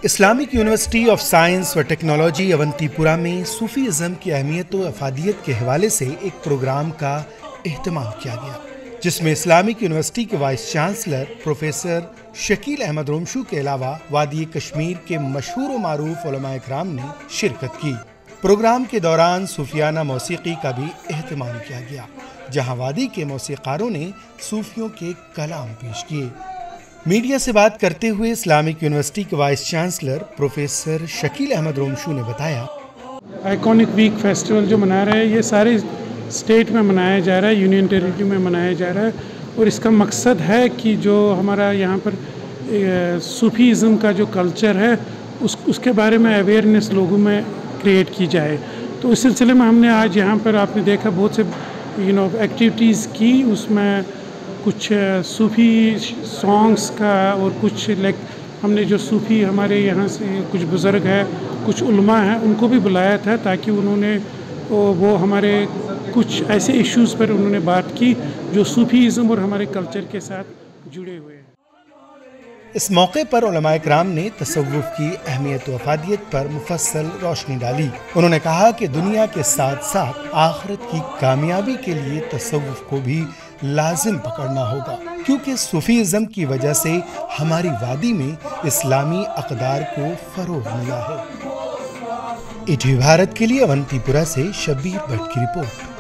Islamic university of science و technology Avanti پورہ میں صوفی ازم کی اہمیت و افادیت کے حوالے سے ایک پروگرام کا اہتمام کیا گیا، جس میں اسلامک یونیورسٹی کے vice chancellor professor Shakeel Ahmad Romshoo کے علاوہ وادی کشمیر کے مشہور و معروف علماء اکرام نے شرکت کی۔ پروگرام کے دوران صوفیانہ موسیقی کا بھی اہتمام کیا گیا، جہاں وادی کے موسیقاروں نے صوفیوں کے کلام پیش کیے۔ میڈیا سے بات کرتے ہوئے اسلامک یونیورسٹی کے vice chancellor professor Shakeel Ahmad Romshoo نے بتایا، آئیکونک ویک فیسٹیول جو منا رہے ہیں یہ سارے اسٹیٹ میں منایا جا رہا ہے، یونین ٹیریٹری میں منایا جا رہا ہے، اور اس کا مقصد ہے کہ جو ہمارا یہاں پر صوفیزم کا جو کلچر ہے اس کے بارے میں اویئرنیس لوگوں میں کریٹ کی جائے۔ تو اس سلسلے میں ہم نے آج یہاں پر آپ نے دیکھا بہت سے ایکٹیویٹیز کی، اس میں کچھ صوفی سانگس کا اور کچھ ہم نے جو صوفی ہمارے یہاں سے کچھ بزرگ ہیں، کچھ علماء ہیں، ان کو بھی بلایا تھا تاکہ انہوں نے وہ ہمارے کچھ ایسے ایشوز پر انہوں نے بات کی جو صوفیزم اور ہمارے کلچر کے ساتھ جڑے ہوئے ہیں۔ اس موقع پر علماء اکرام نے تصوف کی اہمیت و افادیت پر مفصل روشنی ڈالی۔ انہوں نے کہا کہ دنیا کے ساتھ ساتھ آخرت کی کامیابی کے لیے تصوف کو بھی لازم پکڑنا ہوگا، کیونکہ صوفیزم کی وجہ سے ہماری وادی میں اسلامی اقدار کو فروغ ملا ہے۔ ETV بھارت کے لیے اونتی پورہ سے شبیر بٹ کی رپورٹ۔